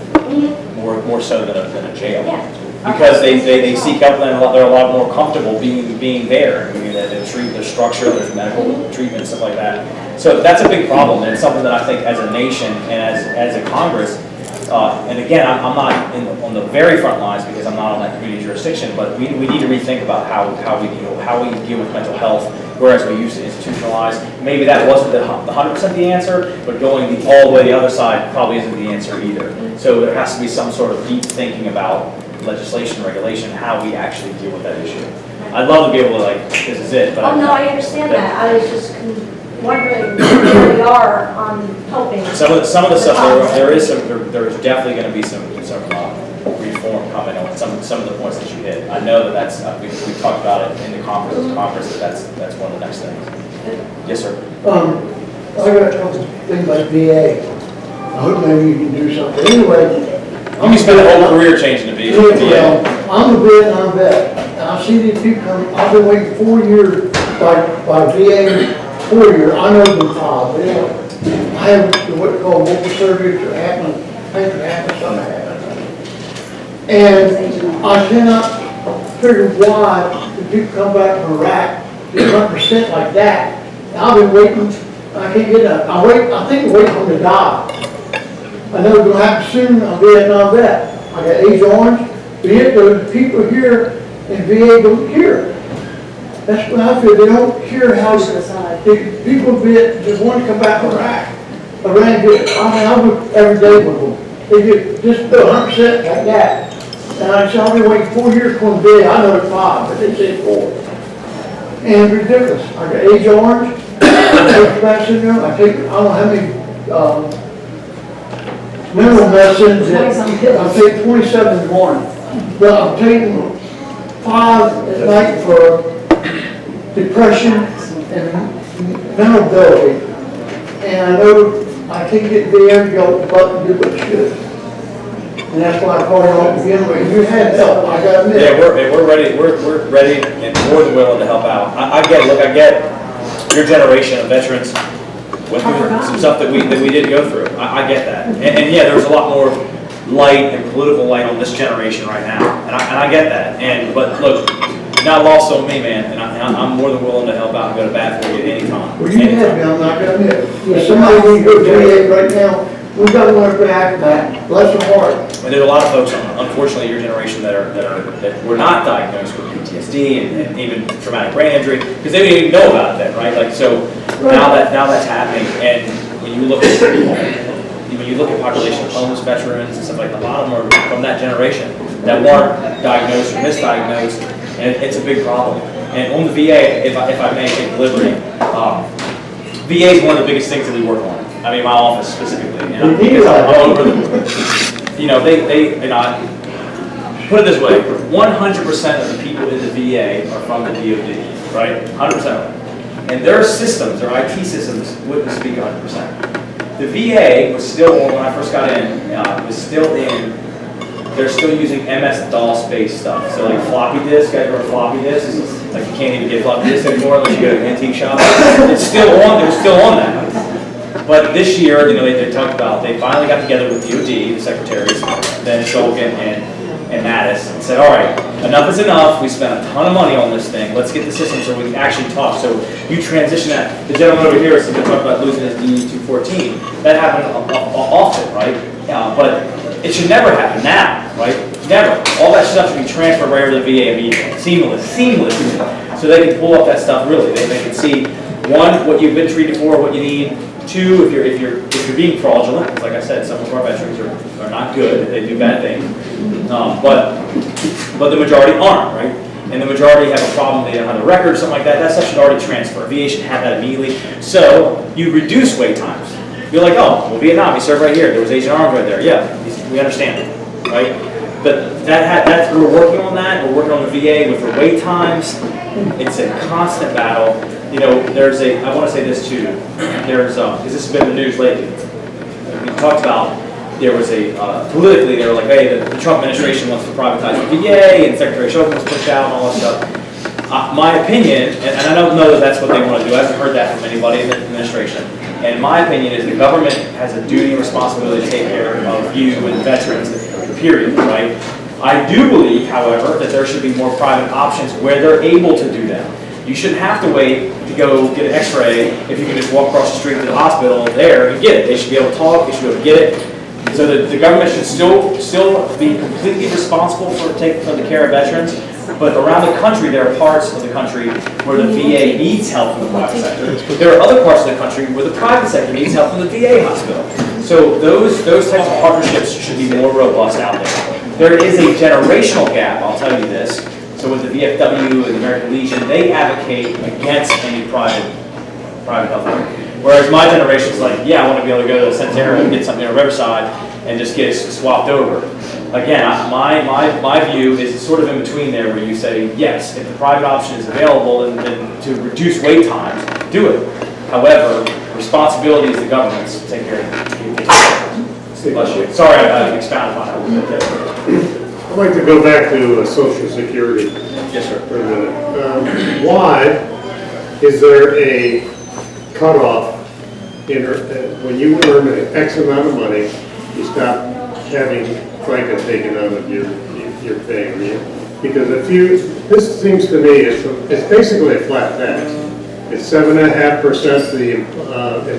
more so than a jail. Yeah. Because they seek out, and they're a lot more comfortable being there. I mean, there's structure, there's medical treatment, stuff like that. So that's a big problem, and it's something that I think as a nation and as a Congress, and again, I'm not on the very front lines because I'm not on that community jurisdiction, but we need to rethink about how we deal with mental health, whereas we used to institutionalize. Maybe that wasn't the 100% the answer, but going all the way the other side probably isn't the answer either. So there has to be some sort of deep thinking about legislation, regulation, how we actually deal with that issue. I'd love to be able to, like, this is it, but Oh, no, I understand that. I was just wondering where we are on helping. Some of the stuff there's definitely going to be some reform coming on some of the points that you hit. I know that's we talked about it in the conference that's one of the next things. Yes, sir. I got a couple things like VA. I hope maybe you can do something. Anyway, You spend a whole career changing the VA. I'm a Vietnam vet, and I see these people come. I've been waiting 4 years by VA. 4 years. I know them 5. But anyway, I have what they call vocal surgery to happen, think it happens, something happens. And I cannot figure why the people come back from Iraq, get 100% like that. And I've been waiting, I can't get that. I think I'm waiting for them to die. I know it's gonna happen soon, I'm a Vietnam vet. I got Agent Orange, but yet the people here in VA don't hear. That's what I feel, they don't hear how the people just want to come back from Iraq. Iran get, I work every day with them. They get just 100% like that. And I said, I've been waiting 4 years for them VA, I know it's 5, but they say 4. And it's ridiculous. I got Agent Orange, I take, I don't know how many, mineral medicines, I'm taking 27 in the morning, but I'm taking 5 at night for depression and mental ability. And I know I can't get there to go but do what it should. And that's why I called you on to begin with. You had help, I got to admit. Yeah, we're ready and more than willing to help out. I get your generation of veterans went through some stuff that we didn't go through. I get that. And yeah, there's a lot more light and political light on this generation right now. And I get that. But look, not lost on me, man. And I'm more than willing to help out and go to bat for you at any time. Well, you have me, I'm not gonna admit. If somebody needs to go to VA right now, we've got one to react back, bless their heart. And there's a lot of folks, unfortunately, your generation that were not diagnosed with PTSD and even traumatic brain injury because they didn't even know about that, right? Like so, now that's happening, and when you look at population of homeless veterans and stuff like that, a lot of them are from that generation that weren't diagnosed or misdiagnosed, and it's a big problem. And on the VA, if I may take the liberty, VA is one of the biggest things that we work on. I mean, my office specifically, and because I'm all over the, you know, put it this way, 100% of the people in the VA are from the DoD, right? 100% of them. And their systems, their IT systems, wouldn't speak 100%. The VA was still, when I first got in, they're still using MS-DOS-based stuff. So like floppy disk, guys remember floppy disks? Like you can't even get floppy disks anymore unless you go to an antique shop. They're still on that. But this year, you know, they talked about, they finally got together with DOD, the secretaries, then Shulkin and Mattis, and said, all right, enough is enough. We spent a ton of money on this thing. Let's get the system so we can actually talk. So you transition that. The gentleman over here has been talking about losing his DE-214. That happened often, right? But it should never happen now, right? Never. All that stuff should be transferred right over to the VA immediately, seamless. So they can pull up that stuff really. They can see, one, what you've been treated for, what you need. Two, if you're being fraudulent, like I said, some of our veterans are not good, they do bad things, but the majority aren't, right? And the majority have a problem, they don't have a record or something like that. That stuff should already transfer. VA should have that immediately. So you reduce wait times. You're like, oh, well, Vietnam, he served right here. There was Agent Orange right there. Yeah, we understand it, right? But that's we're working on that. We're working on the VA with the wait times. It's a constant battle. You know, I want to say this too, because this has been in the news lately. We talked about, there was politically, they were like, hey, the Trump administration wants to privatize the VA, and Secretary Shulkin was pushed out and all that stuff. My opinion, and I don't know that that's what they want to do, I haven't heard that from anybody in the administration, and my opinion is the government has a duty and responsibility to take care of you and veterans, period, right? I do believe, however, that there should be more private options where they're able to do that. You shouldn't have to wait to go get an x-ray if you can just walk across the street to the hospital there and get it. They should be able to talk, they should be able to get it. So the government should still be completely responsible for the care of veterans, but around the country there are parts of the country where the VA needs help from the private sector. There are other parts of the country where the private sector needs help from the VA hospital. So those types of partnerships should be more robust out there. There is a generational gap, I'll tell you this. So with the VFW and the American Legion, they advocate against any private health care. Whereas my generation's like, yeah, I want to be able to go to Centera and get something in Riverside and just get it swapped over. Again, my view is sort of in between there where you say, yes, if the private option is available and to reduce wait times, do it. However, responsibility is the government's to take care of it. Sorry, I expounded on that a little bit there. I'd like to go back to Social Security. Yes, sir. For a minute. Why is there a cutoff when you earn an X amount of money, you stop having FICA taken out of your pay. Because this seems to me, it's basically a flat tax. It's 7.5% the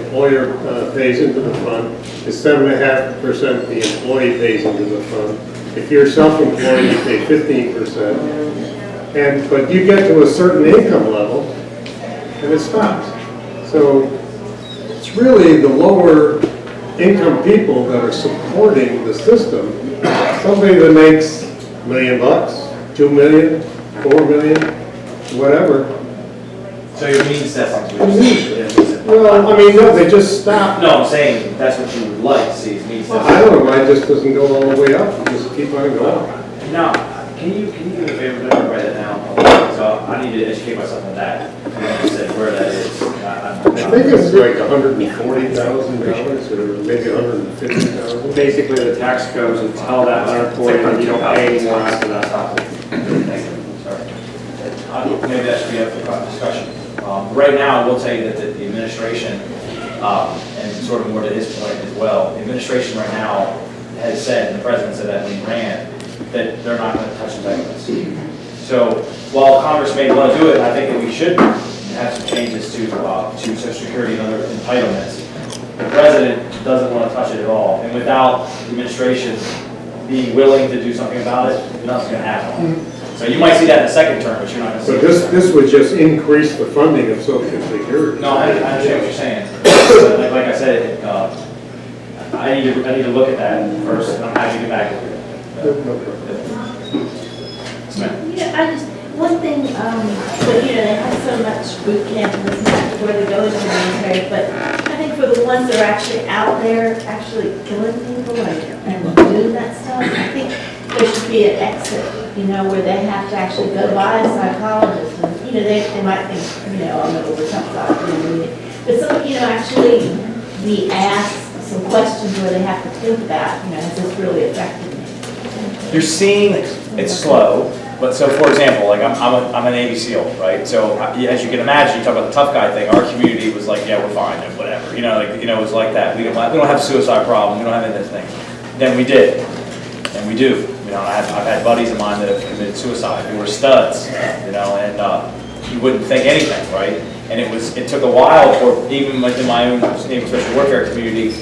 employer pays into the fund. It's 7.5% the employee pays into the fund. If you're self-employed, you pay 15%. But you get to a certain income level, and it stops. So it's really the lower income people that are supporting the system. Somebody that makes $1 million, $2 million, $4 million, whatever. So your means assessments. Well, I mean, no, they just stop. No, I'm saying that's what you would like to see is means Well, I assessments. don't know why it just doesn't go all the way up, it just keep on going. Now, can you do me a favor, let me write it down? So I need to educate myself on that. You said where that is. I think it's like $140,000 or maybe $150,000. Basically, the tax goes until that 140, and you don't pay anymore after that. Maybe that should be up for discussion. Right now, I will tell you that the administration, and sort of more to his point as well, the administration right now has said, and the president said that when he ran, that they're not going to touch entitlements. So while Congress may want to do it, I think that we should have some changes to Social Security and other entitlements. The president doesn't want to touch it at all, and without the administration being willing to do something about it, nothing's going to happen. So you might see that in the second term, but you're not going to see So it. this would just increase the funding of Social Security. No, I understand what you're saying. Like I said, I need to look at that first, and I'm happy to get back with you. Yes, ma'am. One thing, but they have so much boot camp and this and that before they go into the military, but I think for the ones that are actually out there, actually killing people and doing that stuff, I think there should be an exit, where they have to actually go by a psychologist, and, they might think, I'm a little tough guy, but some, actually be asked some questions where they have to think about, has this really affected me? You're seeing it's slow, but so for example, like I'm a Navy SEAL, right? So as you can imagine, you talk about the tough guy thing. Our community was like, yeah, we're fine, and whatever. It was like that. We don't have a suicide problem. We don't have any of those things. Then we did, and we do. I've had buddies of mine that have committed suicide who were studs, and you wouldn't think anything, right? And it took a while for even within my own Naval Special Warfare community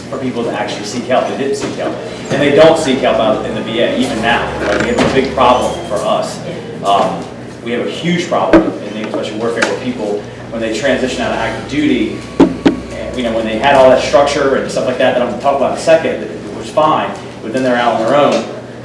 for people to actually seek help. They didn't seek help. And they don't seek help out in the VA, even now. Right? We have a big problem for us. We have a huge problem in Naval Special Warfare where people, when they transition out of active duty, and, when they had all that structure and stuff like that I'm going to talk about in a second, it was fine, but then they're out on their own,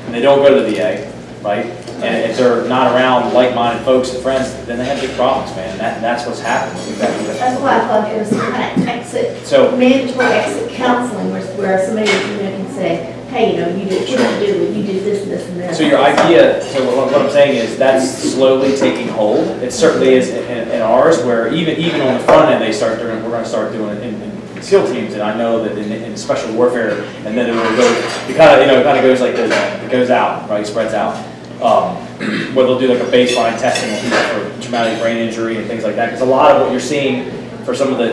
and they don't go to the VA, right? And if they're not around like-minded folks and friends, then they have big problems, man. And that's what's happening. That's why I thought there was some kind of mandatory exit counseling where somebody can say, hey, you do what you do, you do this and this and this. So your idea, so what I'm saying is that's slowly taking hold. It certainly is in ours, where even on the front end, we're going to start doing it in SEAL teams, and I know that in special warfare, and then it will go, it kind of goes like this, it goes out, right, spreads out. Where they'll do like a baseline testing with people for traumatic brain injury and things like that. Because a lot of what you're seeing for some of the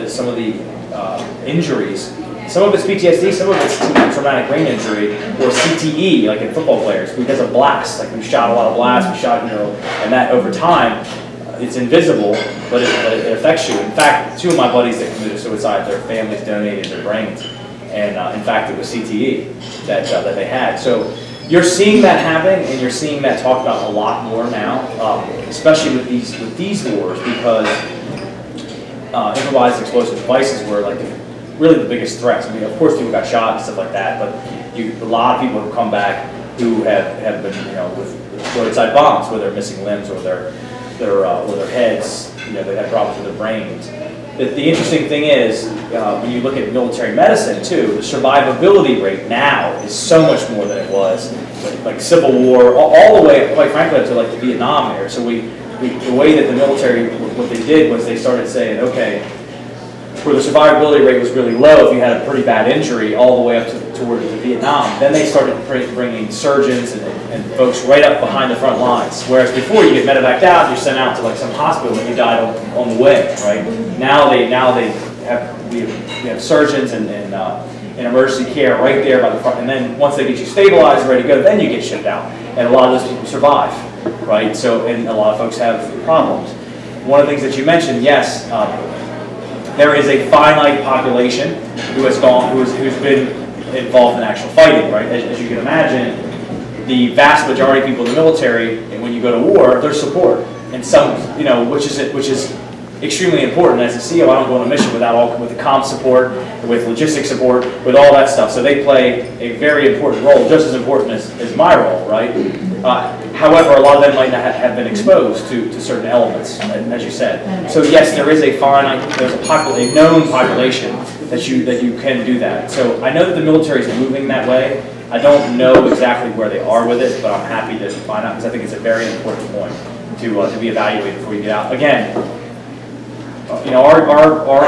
injuries, some of it's PTSD, some of it's traumatic brain injury, or CTE, like in football players, because of blasts. Like we shot a lot of blasts, and that over time, it's invisible, but it affects you. In fact, two of my buddies that committed suicide, their families donated their brains, and in fact, it was CTE that they had. So you're seeing that happen, and you're seeing that talked about a lot more now, especially with these wars, because improvised explosive devices were like really the biggest threats. I mean, of course, people got shot and stuff like that, but a lot of people have come back who have been, with roadside bombs, where they're missing limbs or their heads, they had problems with their brains. The interesting thing is, when you look at military medicine too, the survivability rate now is so much more than it was, like Civil War, all the way, quite frankly, up to like the Vietnam era. So the way that the military, what they did was they started saying, okay, where the survivability rate was really low if you had a pretty bad injury all the way up toward the Vietnam, then they started bringing surgeons and folks right up behind the front lines. Whereas before you get medevaced out, you're sent out to like some hospital and you died on the way, right? Now they we have surgeons and emergency care right there by the front, and then once they get you stabilized and ready to go, then you get shipped out. And a lot of those people survive, right? So, and a lot of folks have problems. One of the things that you mentioned, yes, there is a finite population who's been involved in actual fighting, right? As you can imagine, the vast majority of people in the military, and when you go to war, there's support, and some, which is extremely important. As a CEO, I don't go on a mission with the comm support, with logistics support, with all that stuff. So they play a very important role, just as important as my role, right? However, a lot of them might not have been exposed to certain elements, as you said. So yes, there is there's a known population that you can do that. So I know that the military is moving that way. I don't know exactly where they are with it, but I'm happy to find out because I think it's a very important point to be evaluated before you get out. Again, our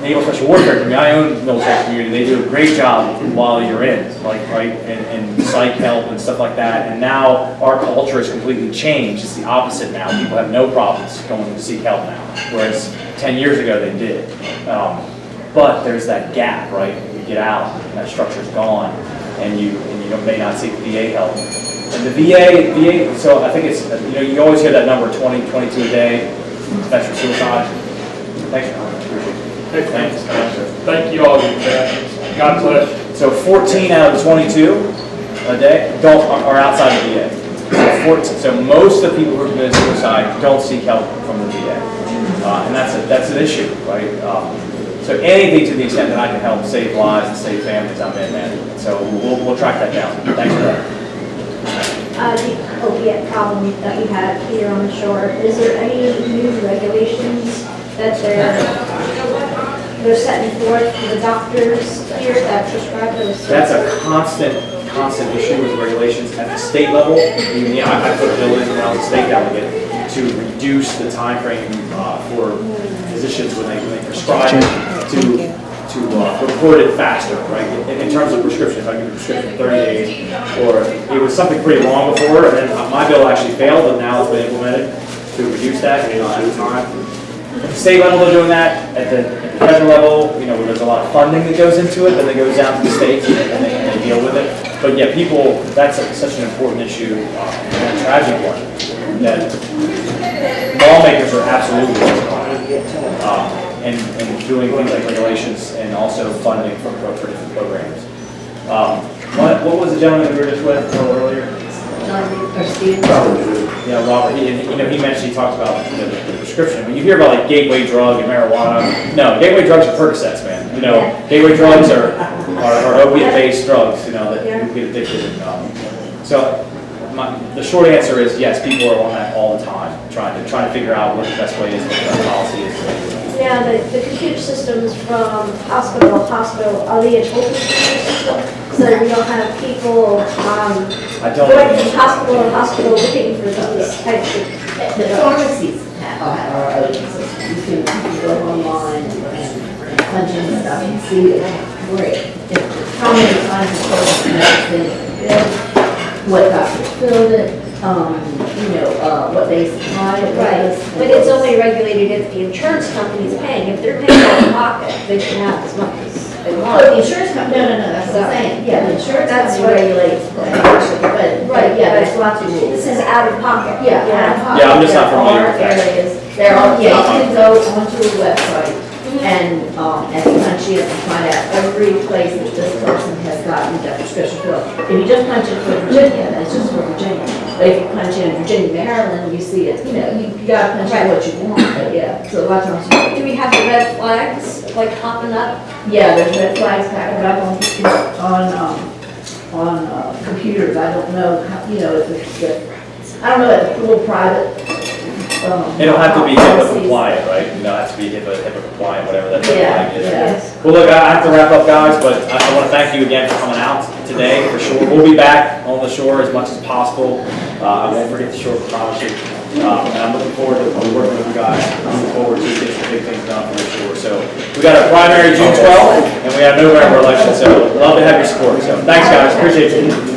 Naval Special Warfare Community, I own military community, they do a great job while you're in, right, and psych help and stuff like that. And now our culture has completely changed. It's the opposite now. People have no problems going to seek help now, whereas 10 years ago they did. But there's that gap, right? You get out, and that structure's gone, and you may not seek VA help. And the VA, so I think it's, you always hear that number, 20, 22 a day, that's for suicide. Thanks, John. Thanks. Thank you all, you guys. God bless you. So 14 out of the 22 a day are outside the VA. So most of the people who are committing suicide don't seek help from the VA, and that's an issue, right? So anything to the extent that I can help save lives and save families, I'm in, man. So we'll track that down. Thanks for that. The opiate problem that we have here on the shore, is there any new regulations that they're setting forth for the doctors here that prescribe those? That's a constant issue with regulations at the state level. I put a bill in when I was a state delegate to reduce the time frame for physicians when they prescribe to record it faster, right? In terms of prescriptions, I give a prescription in 30 days, or it was something pretty long before, and then my bill actually failed, but now it's been implemented to reduce that at the time. At the state level, they're doing that. At the federal level, where there's a lot of funding that goes into it, then it goes down to the states and they deal with it. But yeah, that's such an important issue, and a tragic one, that lawmakers are absolutely working on it. And doing things like regulations and also funding for different programs. What was the gentleman we were just with a little earlier? Yeah, Robert. He mentioned, he talked about the prescription. When you hear about like gateway drug and marijuana, no, gateway drugs are Percocets, man. Gateway drugs are opiate-based drugs. That you get addicted. So the short answer is yes, people are on that all the time, trying to figure out what the best way is, what the best policy is. Yeah, the computer systems from hospital to hospital, are they an open computer system? So that we don't have people going from hospital to hospital looking for those types of... The pharmacies are open systems. You can go online and punch in stuff and see how many times the person has been filled, what doctors filled it, what they supplied it Right, with. but it's only regulated if the insurance company is paying. If they're paying out of pocket, they can have as much as they Oh, want. the insurance company, no, that's what I'm saying. Yeah, the insurance That's company what- regulates, but yeah, there's lots of rules. This is out of pocket. Yeah, out of pocket. Yeah, I'm just not familiar with There that. are areas, you can go onto a website and punch in and find out every place that this person has gotten that prescription filled. If you just punch in for Virginia, then it's just for Virginia. But if you punch in Virginia, Maryland, you see it, you gotta punch in what you want, but yeah, so a lot of times. Do we have the red flags, like popping up? Yeah, there's red flags popping up on computers. I don't know how, if I don't know if it's a little private. It'll have to be HIPAA policies. compliant, right? It has to be HIPAA compliant, whatever that Yeah, flag is. yes. Well, look, I have to wrap up, guys, but I want to thank you again for coming out today, for sure. We'll be back on the shore as much as possible. I won't forget the shore, I promise you. And I'm looking forward to working with you guys. I'm looking forward to getting some big things done for the shore. So we got a primary June 12th, and we have November election, so love to have your support. So thanks, guys. Appreciate you.